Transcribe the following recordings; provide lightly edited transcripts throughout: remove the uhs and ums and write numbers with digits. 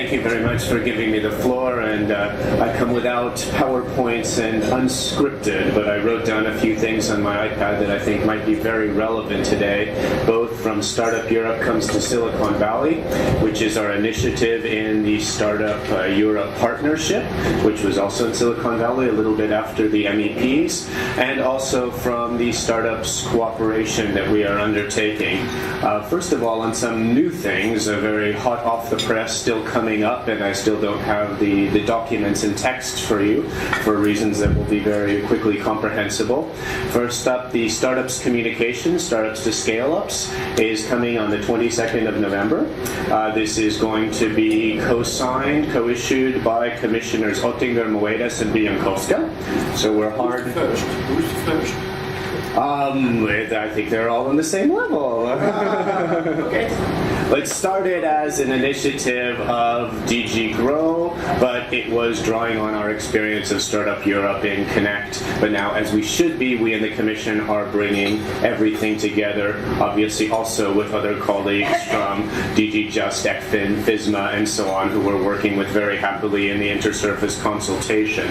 thank you very much for giving me the floor. And I come without PowerPoints and unscripted, but I wrote down a few things on my iPad that I think might be very relevant today, both from Startup Europe Comes to Silicon Valley, which is our initiative in the Startup Europe Partnership, which was also in Silicon Valley a little bit after the MEPs, and also from the Startups Cooperation that we are undertaking. First of all, on some new things, very hot off the press, still coming up, and I still don't have the documents in text for you for reasons that will be very quickly comprehensible. First up, the Startups Communication, Startups to Scale-Ups, is coming on the 22nd of November. This is going to be co-signed, co-issued by Commissioners Oettinger, Moedas, and Bieńkowska. So we're hard. Who's the first? I think they're all on the same level. Okay. It started as an initiative of DG Grow, but it was drawing on our experience of Startup Europe in Connect. But now, as we should be, we in the Commission are bringing everything together, obviously also with other colleagues from DG Just, ECFIN, FISMA, and so on, who we're working with very happily in the intersurface consultation.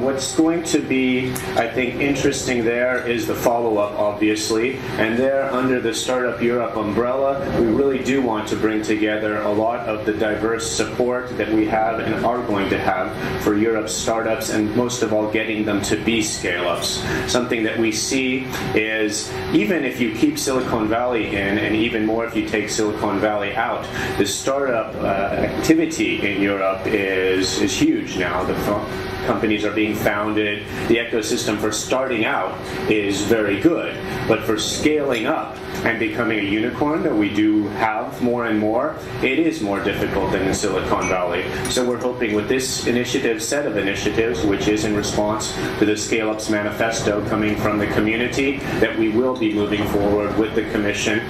What's going to be, I think, interesting there is the follow-up, obviously, and there, under the Startup Europe umbrella, we really do want to bring together a lot of the diverse support that we have and are going to have for Europe's startups, and most of all, getting them to be scale-ups. Something that we see is, even if you keep Silicon Valley in, and even more if you take Silicon Valley out, the startup activity in Europe is huge now. The companies are being founded. The ecosystem for starting out is very good, but for scaling up and becoming a unicorn that we do have more and more, it is more difficult than in Silicon Valley. So we're hoping with this set of initiatives, which is in response to the Scale-Ups Manifesto coming from the community, that we will be moving forward with the Commission,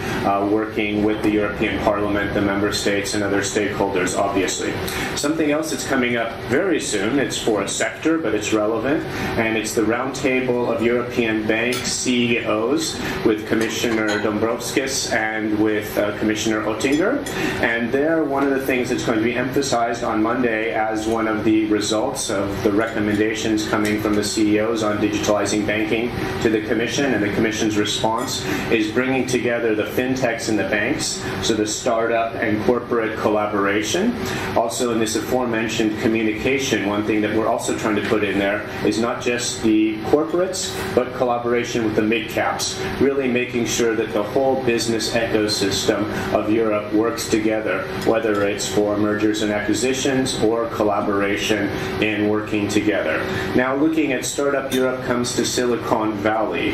working with the European Parliament, the Member States, and other stakeholders, obviously. Something else that's coming up very soon, it's for a sector, but it's relevant, and it's the Roundtable of European Bank CEOs with Commissioner Dombrovskis and with Commissioner Oettinger. And there, one of the things that's going to be emphasized on Monday as one of the results of the recommendations coming from the CEOs on digitalizing banking to the Commission, and the Commission's response is bringing together the fintechs and the banks, so the startup and corporate collaboration. Also, in this aforementioned communication, one thing that we're also trying to put in there is not just the corporates, but collaboration with the mid-caps, really making sure that the whole business ecosystem of Europe works together, whether it's for mergers and acquisitions or collaboration in working together. Now, looking at Startup Europe Comes to Silicon Valley,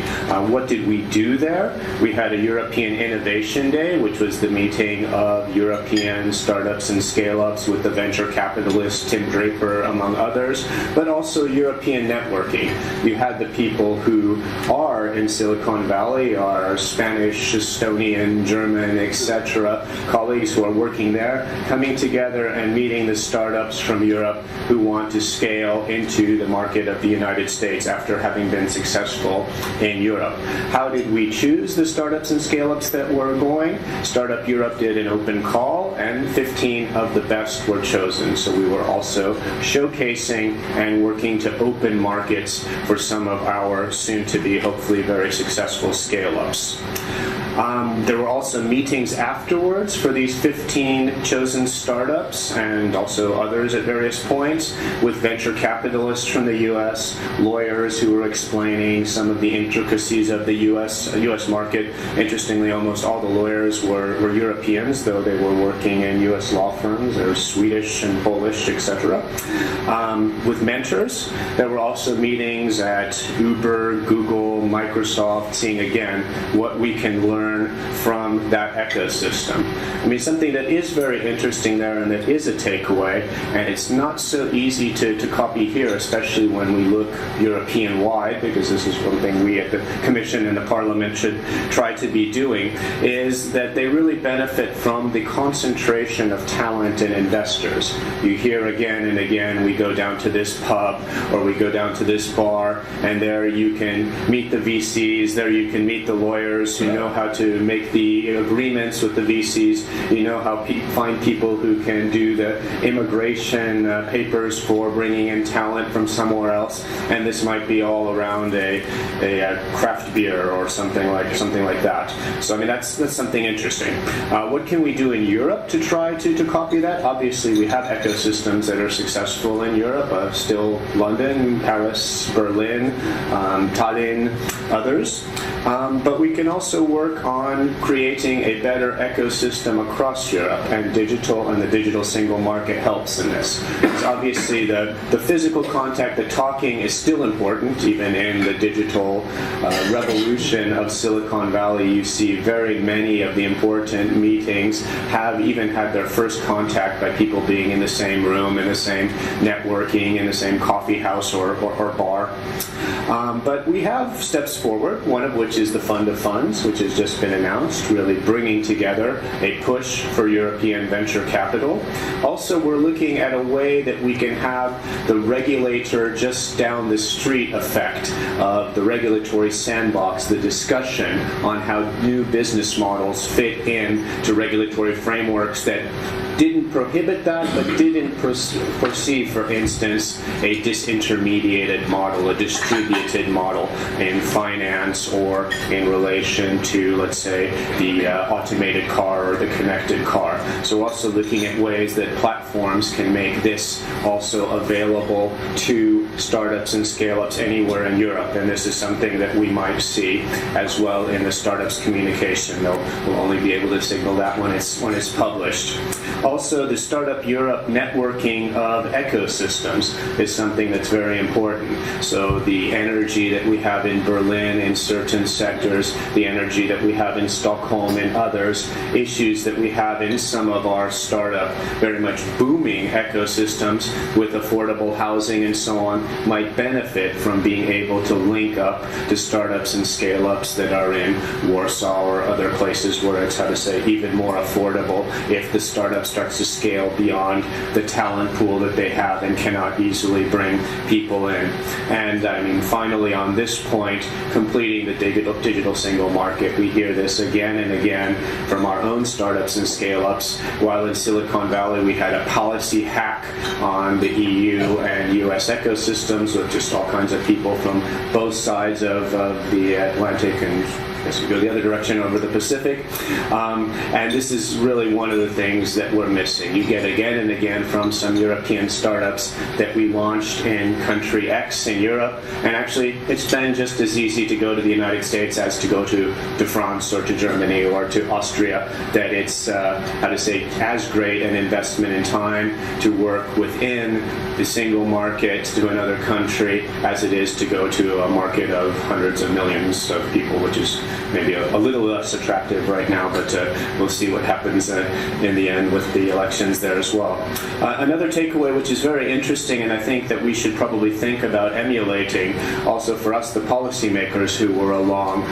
what did we do there? We had a European Innovation Day, which was the meeting of European startups and scale-ups with the venture capitalist Tim Draper, among others, but also European networking. You had the people who are in Silicon Valley, are Spanish, Estonian, German, etc., colleagues who are working there, coming together and meeting the startups from Europe who want to scale into the market of the United States after having been successful in Europe. How did we choose the startups and scale-ups that were going? Startup Europe did an open call, and 15 of the best were chosen. So we were also showcasing and working to open markets for some of our soon-to-be, hopefully, very successful scale-ups. There were also meetings afterwards for these 15 chosen startups and also others at various points with venture capitalists from the U.S., lawyers who were explaining some of the intricacies of the U.S. market. Interestingly, almost all the lawyers were Europeans, though they were working in U.S. law firms. They were Swedish and Polish, etc. With mentors, there were also meetings at Uber, Google, Microsoft, seeing again what we can learn from that ecosystem. I mean, something that is very interesting there and that is a takeaway, and it's not so easy to copy here, especially when we look European-wide, because this is one thing we at the Commission and the Parliament should try to be doing, is that they really benefit from the concentration of talent and investors. You hear again and again, we go down to this pub or we go down to this bar, and there you can meet the VCs. There you can meet the lawyers who know how to make the agreements with the VCs. You know how find people who can do the immigration papers for bringing in talent from somewhere else. And this might be all around a craft beer or something like that. So I mean that's something interesting. What can we do in Europe to try to copy that? Obviously, we have ecosystems that are successful in Europe. Still London, Paris, Berlin, Tallinn, others. But we can also work on creating a better ecosystem across Europe, and the digital single market helps in this. It's obviously the physical contact, the talking is still important, even in the digital revolution of Silicon Valley. You see very many of the important meetings have even had their first contact by people being in the same room, in the same networking, in the same coffee house or bar. But we have steps forward, one of which is the Fund of Funds, which has just been announced, really bringing together a push for European venture capital. Also, we're looking at a way that we can have the regulator just down the street effect of the regulatory sandbox, the discussion on how new business models fit in to regulatory frameworks that didn't prohibit that, but didn't foresee, for instance, a disintermediated model, a distributed model in finance or in relation to, let's say, the automated car or the connected car. So we're also looking at ways that platforms can make this also available to startups and scale-ups anywhere in Europe. And this is something that we might see as well in the startups communication. We'll only be able to signal that when it's published. Also, the Startup Europe networking of ecosystems is something that's very important. So the energy that we have in Berlin in certain sectors, the energy that we have in Stockholm and others, issues that we have in some of our startup, very much booming ecosystems with affordable housing and so on, might benefit from being able to link up to startups and scale-ups that are in Warsaw or other places where it's, even more affordable if the startup starts to scale beyond the talent pool that they have and cannot easily bring people in. And I mean, finally on this point, completing the digital single market. We hear this again and again from our own startups and scale-ups. While in Silicon Valley we had a policy hack on the EU and US ecosystems with just all kinds of people from both sides of the Atlantic, and I guess we go the other direction over the Pacific. And this is really one of the things that we're missing. You get again and again from some European startups that we launched in country X in Europe, and actually it's been just as easy to go to the United States as to go to France or to Germany or to Austria, that it's, as great an investment in time to work within the single market to another country as it is to go to a market of hundreds of millions of people, which is maybe a little less attractive right now, but we'll see what happens in the end with the elections there as well. Another takeaway which is very interesting, and I think that we should probably think about emulating, also for us, the policymakers who were along.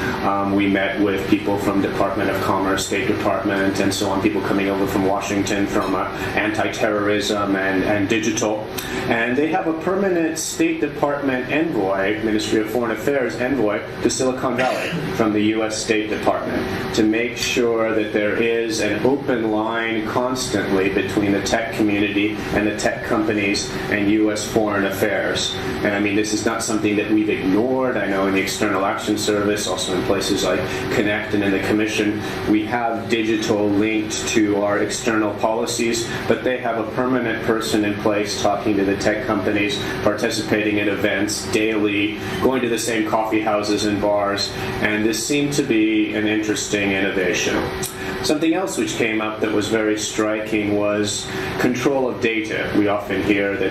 We met with people from Department of Commerce, State Department, and so on, people coming over from Washington from anti-terrorism and digital. And they have a permanent State Department envoy, Ministry of Foreign Affairs envoy, to Silicon Valley from the U.S. State Department to make sure that there is an open line constantly between the tech community and the tech companies and U.S. foreign affairs. And I mean, this is not something that we've ignored. I know in the External Action Service, also in places like Connect and in the Commission, we have digital linked to our external policies, but they have a permanent person in place talking to the tech companies, participating in events daily, going to the same coffee houses and bars, and this seemed to be an interesting innovation. Something else which came up that was very striking was control of data. We often hear that,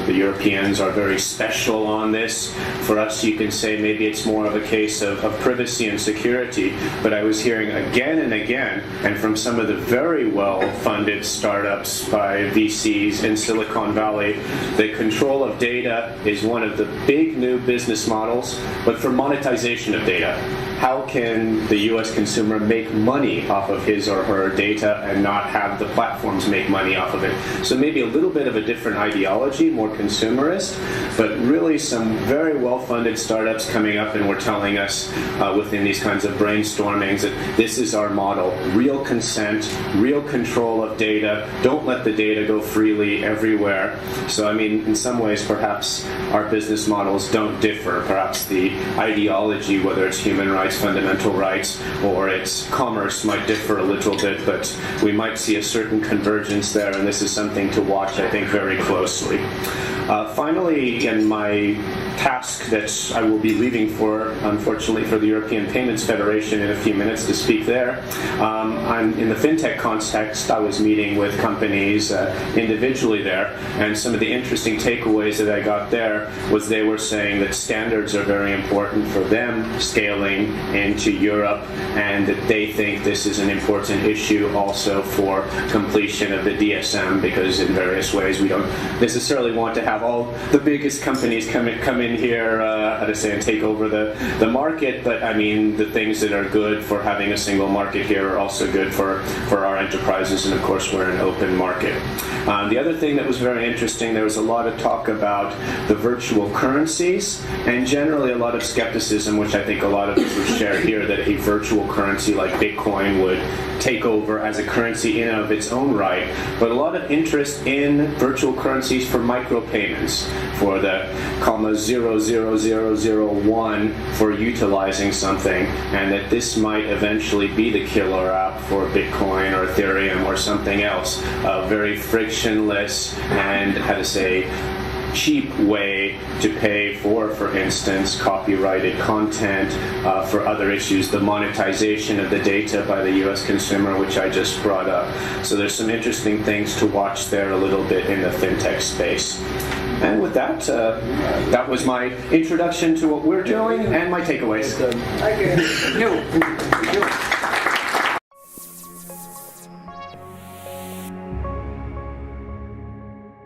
the Europeans are very special on this. For us, you can say maybe it's more of a case of privacy and security, but I was hearing again and again, and from some of the very well-funded startups by VCs in Silicon Valley, that control of data is one of the big new business models, but for monetization of data. how can the U.S. consumer make money off of his or her data and not have the platforms make money off of it? So maybe a little bit of a different ideology, more consumerist, but really some very well-funded startups coming up and were telling us within these kinds of brainstormings that this is our model. Real consent, real control of data. Don't let the data go freely everywhere. So, I mean, in some ways, perhaps our business models don't differ. Perhaps the ideology, whether it's human rights, fundamental rights, or it's commerce, might differ a little bit, but we might see a certain convergence there, and this is something to watch, I think, very closely. Finally, in my task that I will be leaving for, unfortunately, for the European Payments Federation in a few minutes to speak there. I'm in the fintech context. I was meeting with companies individually there, and some of the interesting takeaways that I got there was they were saying that standards are very important for them scaling into Europe, and that they think this is an important issue also for completion of the DSM, because in various ways we don't necessarily want to have all the biggest companies come in here, and take over the market, but I mean, the things that are good for having a single market here are also good for our enterprises, and of course we're an open market. The other thing that was very interesting, there was a lot of talk about the virtual currencies, and generally a lot of skepticism, which I think a lot of us would share here, that a virtual currency like Bitcoin would take over as a currency in and of its own right, but a lot of interest in virtual currencies for micropayments, for the 0.00001 for utilizing something, and that this might eventually be the killer app for Bitcoin or Ethereum or something else, a very frictionless and, cheap way to pay for instance, copyrighted content, for other issues, the monetization of the data by the U.S. consumer, which I just brought up. So there's some interesting things to watch there a little bit in the fintech space. And with that, that was my introduction to what we're doing and my takeaways. Thank you.